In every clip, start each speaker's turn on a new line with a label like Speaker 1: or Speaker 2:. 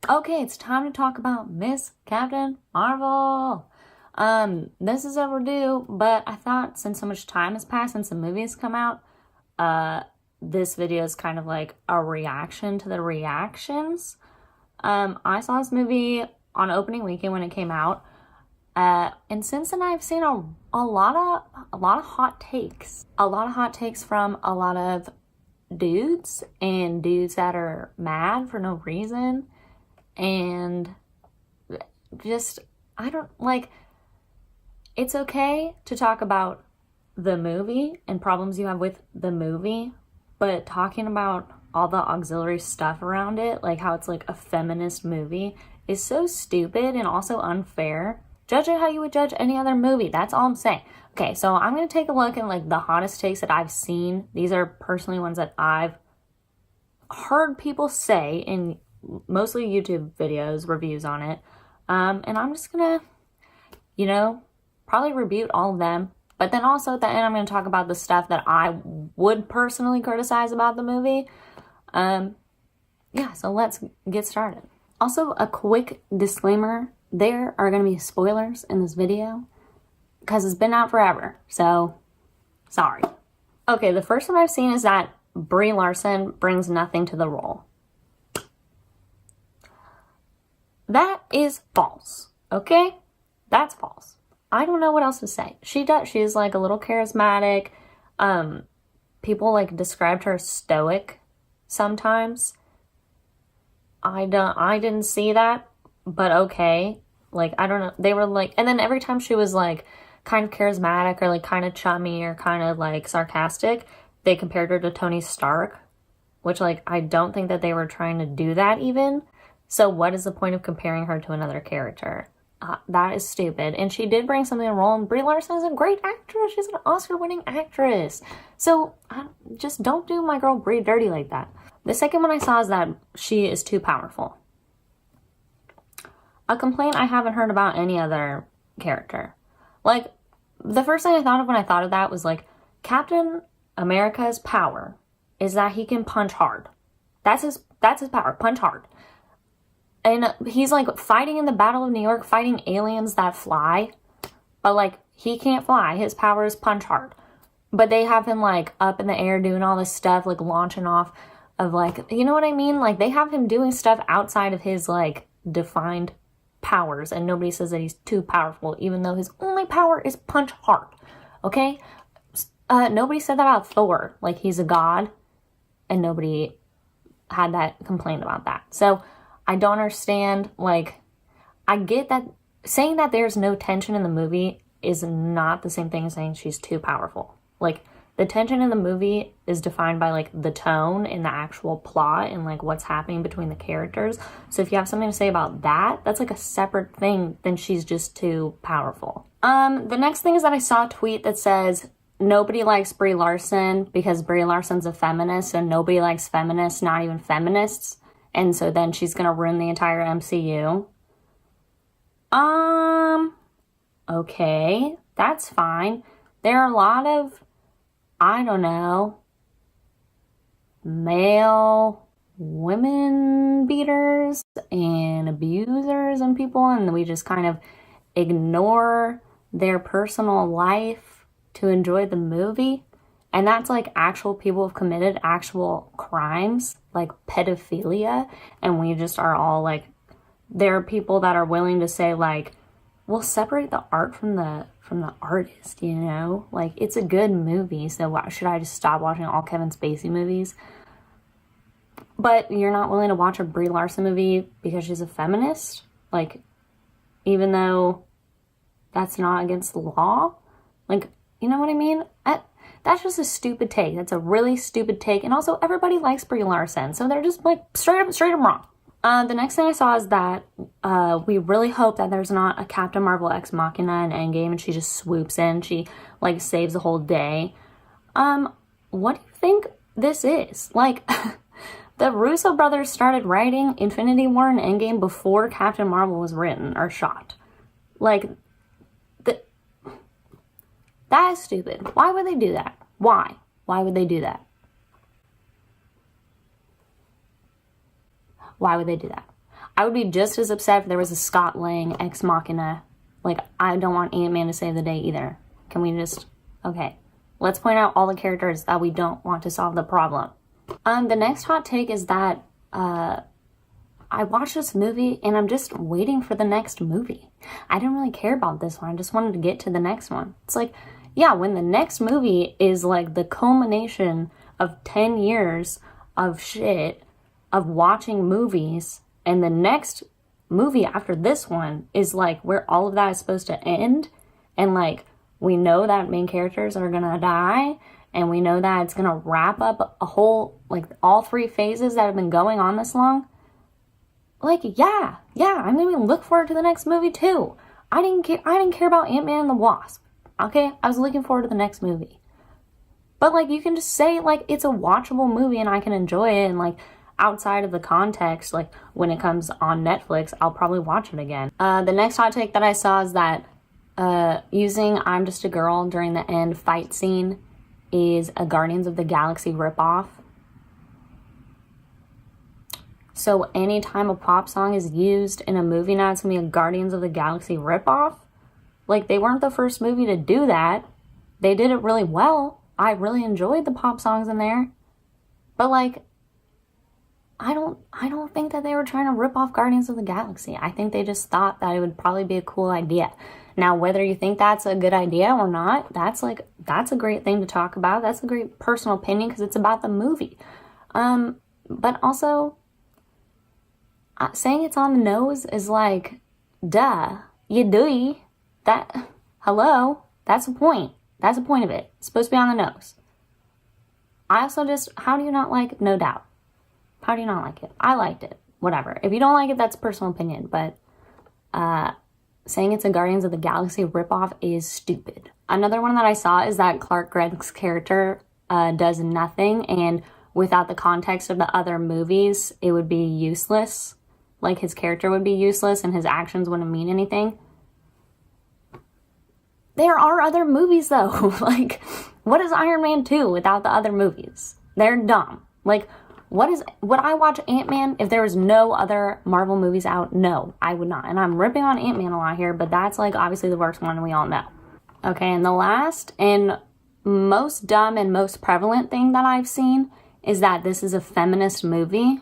Speaker 1: Okay, it's time to talk about Miss Captain Marvel. This is overdue, but I thought since so much time has passed since the movie has come out, uh, this video is kind of like a reaction to the reactions. I saw this movie on opening weekend when it came out. And since then I've seen a lot of hot takes. A lot of hot takes from a lot of dudes and dudes that are mad for no reason. And just, I don't like, it's okay to talk about the movie and problems you have with the movie, but talking about all the auxiliary stuff around it, like how it's like a feminist movie, is so stupid and also unfair. Judge it how you would judge any other movie. That's all I'm saying. Okay, so I'm going to take a look at like the hottest takes that I've seen. These are personally ones that I've heard people say in mostly YouTube videos, reviews on it. And I'm just gonna, probably rebuke all of them. But then also at the end, I'm gonna talk about the stuff that I would personally criticize about the movie. Yeah, so let's get started. Also, a quick disclaimer, there are gonna be spoilers in this video because it's been out forever, so sorry. Okay, the first one I've seen is that Brie Larson brings nothing to the role. That is false, okay? That's false. I don't know what else to say. She's like a little charismatic. People like described her stoic sometimes. I didn't see that, but okay. Like, I don't know. They were like, and then every time she was like kind of charismatic or like kind of chummy or kind of like sarcastic, they compared her to Tony Stark, which like, I don't think that they were trying to do that even. So what is the point of comparing her to another character? That is stupid. And she did bring something to the role, and Brie Larson is a great actress. She's an Oscar-winning actress. So just don't do my girl Brie dirty like that. The second one I saw is that she is too powerful. A complaint I haven't heard about any other character. Like, the first thing I thought of when I thought of that was like, Captain America's power is that he can punch hard. That's his power, punch hard. And he's like fighting in the Battle of New York, fighting aliens that fly. But like, he can't fly. His power is punch hard. But they have him like up in the air doing all this stuff, like launching off of like, you know what I mean? Like, they have him doing stuff outside of his like defined powers. And nobody says that he's too powerful, even though his only power is punch hard. Okay? Nobody said that about Thor. Like, he's a god. And nobody had that complaint about that. So I don't understand, like, I get that saying that there's no tension in the movie is not the same thing as saying she's too powerful. Like, the tension in the movie is defined by, like, the tone and the actual plot and, like, what's happening between the characters. So if you have something to say about that, that's, like, a separate thing than she's just too powerful. The next thing is that I saw a tweet that says, nobody likes Brie Larson because Brie Larson's a feminist, and nobody likes feminists, not even feminists. And so then she's going to ruin the entire MCU. Okay, that's fine. There are a lot of, I don't know, male women beaters and abusers and people, and we just kind of ignore their personal life to enjoy the movie. And that's like actual people have committed actual crimes, like pedophilia. And we just are all like, there are people that are willing to say like, we'll separate the art from the artist, you know? Like, it's a good movie, so why should I just stop watching all Kevin Spacey movies? But you're not willing to watch a Brie Larson movie because she's a feminist? Like, even though that's not against the law? Like, you know what I mean? That's just a stupid take. That's a really stupid take. And also, everybody likes Brie Larson. So they're just like straight up wrong. The next thing I saw is that we really hope that there's not a Captain Marvel Ex Machina in Endgame and she just swoops in. She like saves the whole day. What do you think this is? Like, the Russo brothers started writing Infinity War and Endgame before Captain Marvel was written or shot. Like, that is stupid. Why would they do that? Why? Why would they do that? Why would they do that? I would be just as upset if there was a Scott Lang Ex Machina. Like, I don't want Ant-Man to save the day either. Can we just... Okay. Let's point out all the characters that we don't want to solve the problem. The next hot take is that, I watched this movie and I'm just waiting for the next movie. I didn't really care about this one. I just wanted to get to the next one. It's like, yeah, when the next movie is like the culmination of 10 years of shit, of watching movies, and the next movie after this one is like where all of that is supposed to end, and like we know that main characters are gonna die, and we know that it's gonna wrap up a whole, like all 3 phases that have been going on this long. Like, yeah, I'm gonna look forward to the next movie too. I didn't care about Ant-Man and the Wasp. Okay, I was looking forward to the next movie. But like, you can just say like it's a watchable movie and I can enjoy it, and like outside of the context, like when it comes on Netflix, I'll probably watch it again. The next hot take that I saw is that using I'm Just a Girl during the end fight scene is a Guardians of the Galaxy ripoff. So anytime a pop song is used in a movie now, it's gonna be a Guardians of the Galaxy ripoff? Like, they weren't the first movie to do that. They did it really well. I really enjoyed the pop songs in there. But like, I don't think that they were trying to rip off Guardians of the Galaxy. I think they just thought that it would probably be a cool idea. Now, whether you think that's a good idea or not, that's a great thing to talk about. That's a great personal opinion because it's about the movie. But also, saying it's on the nose is like, duh, you do. That, hello, that's the point. That's the point of it. It's supposed to be on the nose. I also just, how do you not like No Doubt? How do you not like it? I liked it. Whatever. If you don't like it, that's personal opinion. But saying it's a Guardians of the Galaxy ripoff is stupid. Another one that I saw is that Clark Greg's character does nothing, and without the context of the other movies, it would be useless. Like, his character would be useless and his actions wouldn't mean anything. There are other movies, though. Like, what is Iron Man 2 without the other movies? They're dumb. Like, would I watch Ant-Man if there was no other Marvel movies out? No, I would not. And I'm ripping on Ant-Man a lot here, but that's, like, obviously the worst one we all know. Okay, and the last and most dumb and most prevalent thing that I've seen is that this is a feminist movie.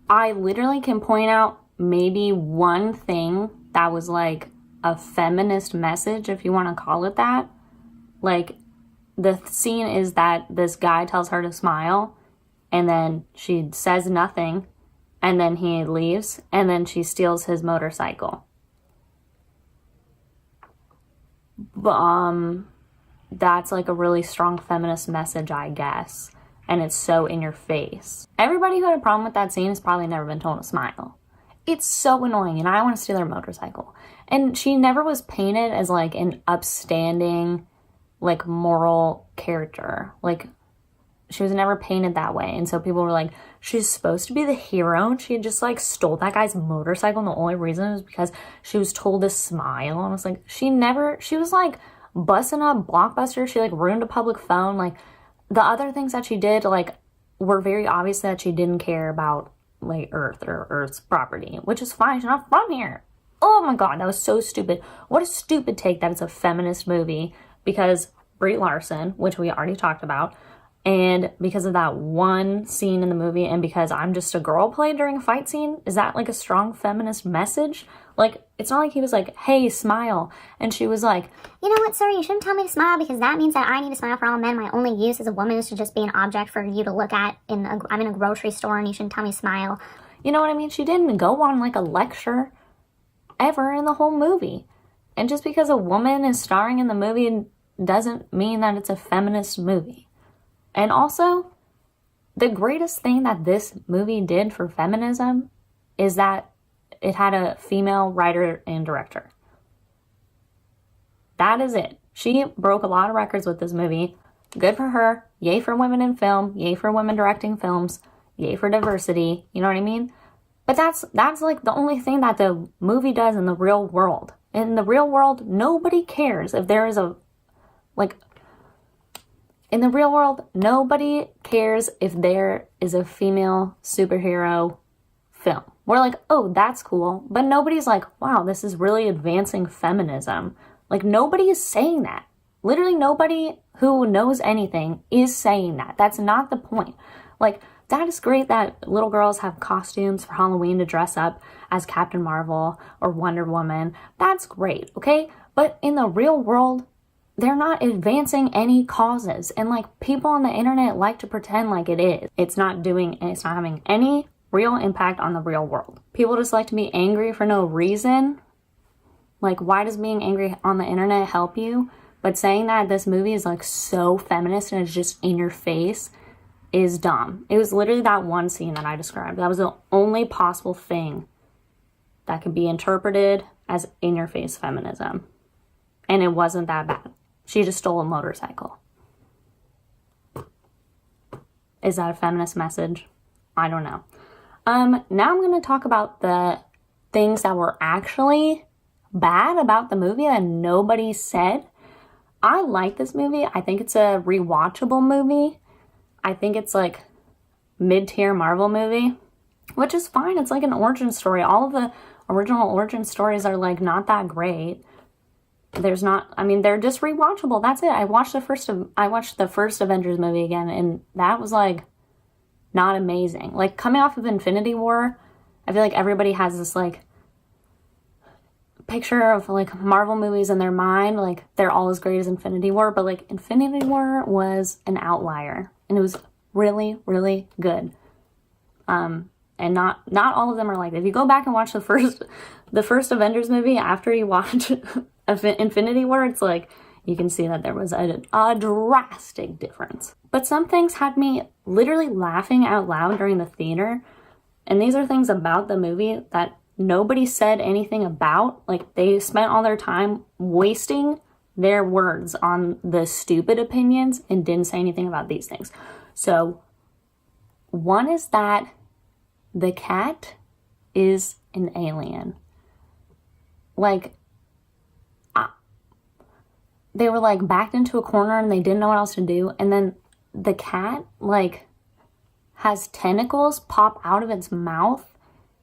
Speaker 1: I literally can point out maybe one thing that was like a feminist message, if you want to call it that. Like, the scene is that this guy tells her to smile, and then she says nothing, and then he leaves, and then she steals his motorcycle. That's like a really strong feminist message, I guess. And it's so in your face. Everybody who had a problem with that scene has probably never been told to smile. It's so annoying, and I want to steal her motorcycle. And she never was painted as like an upstanding, like moral character. Like, she was never painted that way. And so people were like, she's supposed to be the hero, and she just like stole that guy's motorcycle, and the only reason was because she was told to smile. And I was like, she was like busting up Blockbuster. She like ruined a public phone. Like, the other things that she did, like, were very obvious that she didn't care about like Earth or Earth's property, which is fine. She's not from here. Oh my god, that was so stupid. What a stupid take that it's a feminist movie because Brie Larson, which we already talked about, and because of that one scene in the movie, and because I'm Just a Girl played during a fight scene. Is that like a strong feminist message? Like, it's not like he was like, hey, smile, and she was like,
Speaker 2: you know what, sir, you shouldn't tell me to smile because that means that I need to smile for all men. My only use as a woman is to just be an object for you to look at. I'm in a grocery store and you shouldn't tell me to smile.
Speaker 1: You know what I mean? She didn't go on like a lecture ever in the whole movie. And just because a woman is starring in the movie doesn't mean that it's a feminist movie. And also, the greatest thing that this movie did for feminism is that it had a female writer and director. That is it. She broke a lot of records with this movie. Good for her. Yay for women in film. Yay for women directing films. Yay for diversity. You know what I mean? But that's like the only thing that the movie does in the real world. In the real world, nobody cares if there is a, like, in the real world, nobody cares if there is a female superhero film. We're like, oh, that's cool. But nobody's like, wow, this is really advancing feminism. Like, nobody is saying that. Literally nobody who knows anything is saying that. That's not the point. Like, that is great that little girls have costumes for Halloween to dress up as Captain Marvel or Wonder Woman. That's great, okay? But in the real world, they're not advancing any causes. And like, people on the internet like to pretend like it is. It's not having any real impact on the real world. People just like to be angry for no reason. Like, why does being angry on the internet help you? But saying that this movie is like so feminist and it's just in your face is dumb. It was literally that one scene that I described. That was the only possible thing that could be interpreted as in your face feminism. And it wasn't that bad. She just stole a motorcycle. Is that a feminist message? I don't know. Now I'm going to talk about the things that were actually bad about the movie that nobody said. I like this movie. I think it's a rewatchable movie. I think it's like mid-tier Marvel movie, which is fine. It's like an origin story. All of the original origin stories are like not that great. They're just rewatchable. That's it. I watched the first Avengers movie again, and that was like not amazing. Like, coming off of Infinity War, I feel like everybody has this like picture of like Marvel movies in their mind, like they're all as great as Infinity War, but like Infinity War was an outlier, and it was really, really good. And not all of them are like that. If you go back and watch the first Avengers movie after you watch Infinity War, it's like you can see that there was a drastic difference. But some things had me literally laughing out loud during the theater, and these are things about the movie that nobody said anything about. Like, they spent all their time wasting their words on the stupid opinions and didn't say anything about these things. So, one is that the cat is an alien. Like, they were like backed into a corner and they didn't know what else to do. And then the cat like has tentacles pop out of its mouth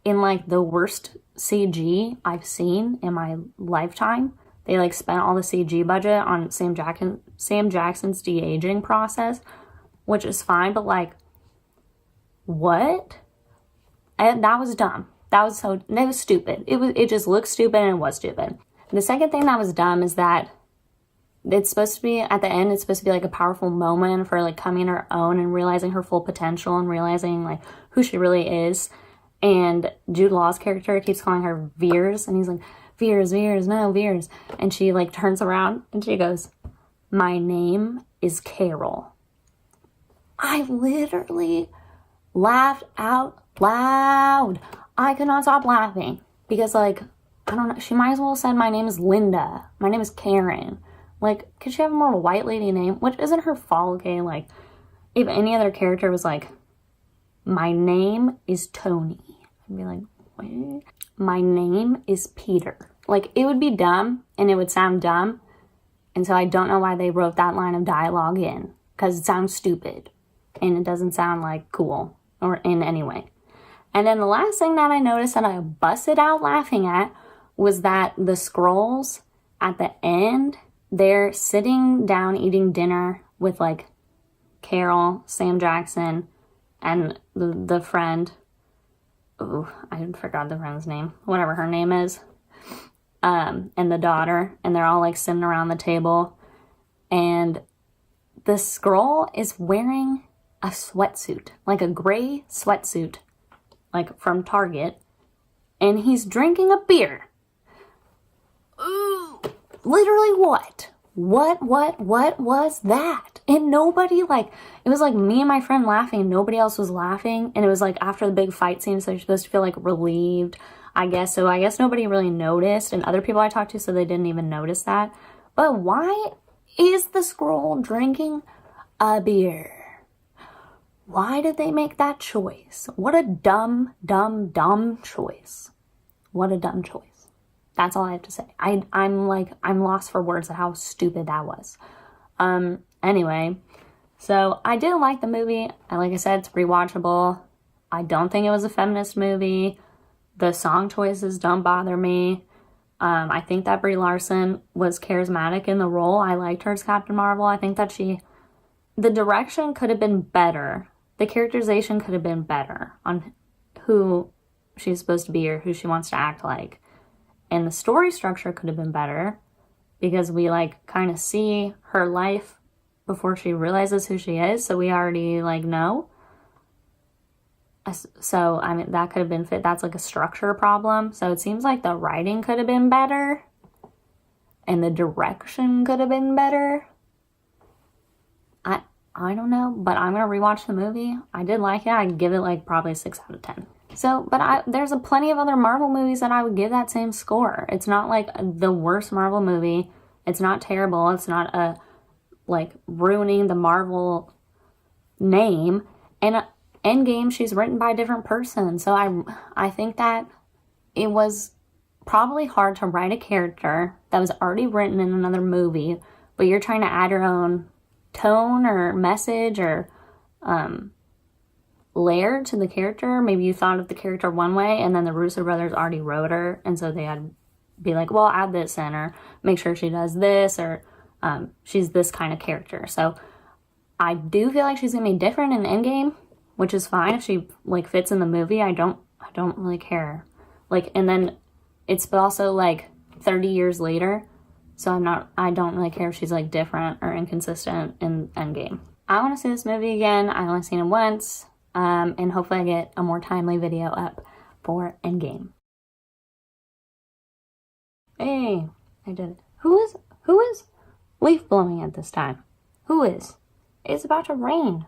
Speaker 1: in like the worst CG I've seen in my lifetime. They like spent all the CG budget on Sam Jackson's de-aging process, which is fine, but like, what? And that was dumb. That was stupid. It just looked stupid and it was stupid. The second thing that was dumb is that it's supposed to be, at the end, it's supposed to be like a powerful moment for like coming to her own and realizing her full potential and realizing like who she really is. And Jude Law's character keeps calling her Veers, and he's like, Veers, no, Veers. And she like turns around and she goes, my name is Carol. I literally laughed out loud. I could not stop laughing because like, I don't know, she might as well have said my name is Linda. My name is Karen. Like, could she have a more white lady name? Which isn't her fault, okay? Like, if any other character was like, my name is Tony, I'd be like, what? My name is Peter. Like, it would be dumb, and it would sound dumb, and so I don't know why they wrote that line of dialogue in, because it sounds stupid, and it doesn't sound, like, cool, or in any way. And then the last thing that I noticed that I busted out laughing at was that the Skrulls at the end, they're sitting down eating dinner with like Carol, Sam Jackson, and the friend. Oh, I forgot the friend's name. Whatever her name is. And the daughter. And they're all like sitting around the table. And the Skrull is wearing a sweatsuit. Like a gray sweatsuit. Like from Target. And he's drinking a beer. Ooh. Literally what? What was that? And nobody, like, it was like me and my friend laughing, nobody else was laughing, and it was like after the big fight scene, so you're supposed to feel like relieved, I guess. So I guess nobody really noticed, and other people I talked to said they didn't even notice that. But why is the Skrull drinking a beer? Why did they make that choice? What a dumb choice. What a dumb choice. That's all I have to say. I'm lost for words at how stupid that was. Anyway, So I did like the movie. And like I said, it's rewatchable. I don't think it was a feminist movie. The song choices don't bother me. I think that Brie Larson was charismatic in the role. I liked her as Captain Marvel. I think that the direction could have been better. The characterization could have been better on who she's supposed to be or who she wants to act like. And the story structure could have been better because we like kind of see her life before she realizes who she is. So we already like know. So, I mean, that could have been fit. That's like a structure problem. So it seems like the writing could have been better. And the direction could have been better. I don't know. But I'm going to rewatch the movie. I did like it. I'd give it like probably a 6 out of 10. So, but there's plenty of other Marvel movies that I would give that same score. It's not like the worst Marvel movie. It's not terrible. It's not like ruining the Marvel name. And Endgame, she's written by a different person. So I think that it was probably hard to write a character that was already written in another movie, but you're trying to add your own tone or message or layer to the character. Maybe you thought of the character one way and then the Russo brothers already wrote her, and so they had to be like, well, add this in or make sure she does this or she's this kind of character. So I do feel like she's gonna be different in Endgame, which is fine if she like fits in the movie. I don't really care. Like, and then it's also like 30 years later, so I don't really care if she's like different or inconsistent in Endgame. I want to see this movie again. I've only seen it once, and hopefully I get a more timely video up for Endgame. Hey, I did it. Who is leaf blowing at this time? Who is? It's about to rain.